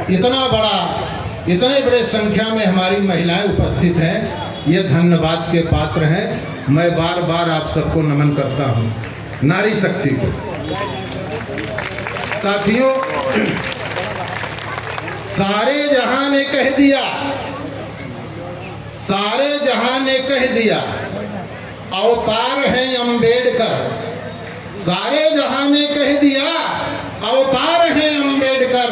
इतने बड़े संख्या में हमारी महिलाएं उपस्थित हैं, ये धन्यवाद के पात्र हैं। मैं बार बार आप सबको नमन करता हूं, नारी शक्ति को। साथियों, सारे जहां ने कह दिया, सारे जहां ने कह दिया, अवतार हैं अंबेडकर। सारे जहां ने कह दिया, अवतार हैं अंबेडकर।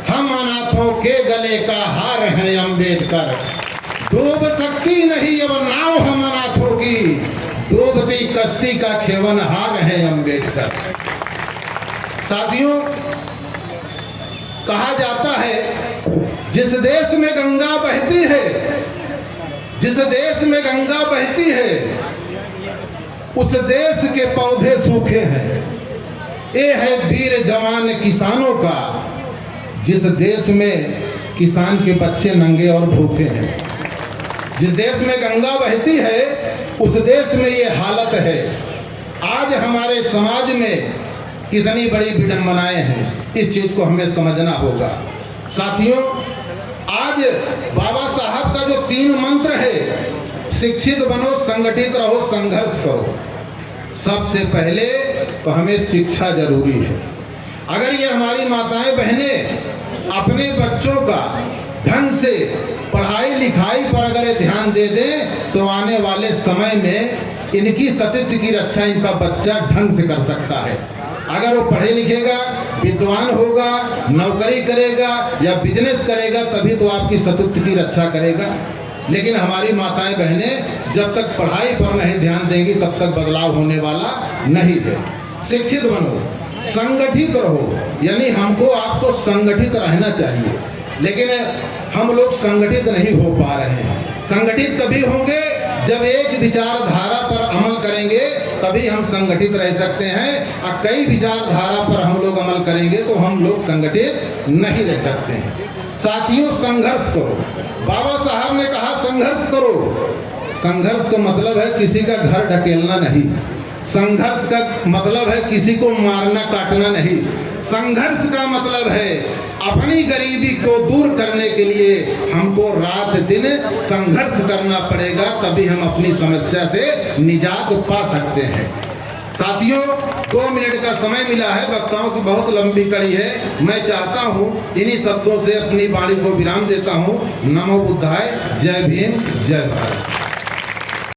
हम अनाथों के गले का हार हैं अंबेडकर। डूब सकती नहीं अब नाव हम अनाथों की, डूबती कश्ती का खेवनहार हैं अंबेडकर। साथियों, कहा जाता है जिस देश में गंगा बहती है, जिस देश में गंगा बहती है, उस देश के पौधे सूखे हैं। ये है वीर जवान किसानों का, जिस देश में किसान के बच्चे नंगे और भूखे हैं। जिस देश में गंगा बहती है, उस देश में ये हालत है। आज हमारे समाज में कितनी बड़ी विडंबनाएं हैं, इस चीज को हमें समझना होगा। साथियों, आज बाबा साहब का जो 3 मंत्र है, शिक्षित बनो, संगठित रहो, संघर्ष करो। सबसे पहले तो हमें शिक्षा जरूरी है। अगर ये हमारी माताएं बहनें अपने बच्चों का ढंग से पढ़ाई लिखाई पर अगर ध्यान दे दें, तो आने वाले समय में इनकी सतीत्व की रक्षा इनका बच्चा ढंग से कर सकता है। अगर वो पढ़े लिखेगा, विद्वान होगा, नौकरी करेगा या बिजनेस करेगा, तभी तो आपकी सतीत्व की रक्षा करेगा। लेकिन हमारी माताएं बहनें जब तक पढ़ाई पर नहीं ध्यान देंगी, तब तक बदलाव होने वाला नहीं है। शिक्षित बनो, संगठित रहो, यानी हमको आपको संगठित रहना चाहिए। लेकिन हम लोग संगठित नहीं हो पा रहे हैं। संगठित कभी होंगे जब एक विचारधारा पर अमल करेंगे, तभी हम संगठित रह सकते हैं। और कई विचारधारा पर हम लोग अमल करेंगे तो हम लोग संगठित नहीं रह सकते हैं। साथियों, संघर्ष करो। बाबा साहब ने कहा संघर्ष करो। संघर्ष का मतलब है किसी का घर ढकेलना नहीं। संघर्ष का मतलब है किसी को मारना काटना नहीं। संघर्ष का मतलब है अपनी गरीबी को दूर करने के लिए हमको रात दिन संघर्ष करना पड़ेगा, तभी हम अपनी समस्या से निजात पा सकते हैं। साथियों, 2 मिनट का समय मिला है, वक्ताओं की बहुत लंबी कड़ी है। मैं चाहता हूं इन्हीं शब्दों से अपनी वाणी को विराम देता हूं। नमो बुद्धाय। जय भीम, जय भारत।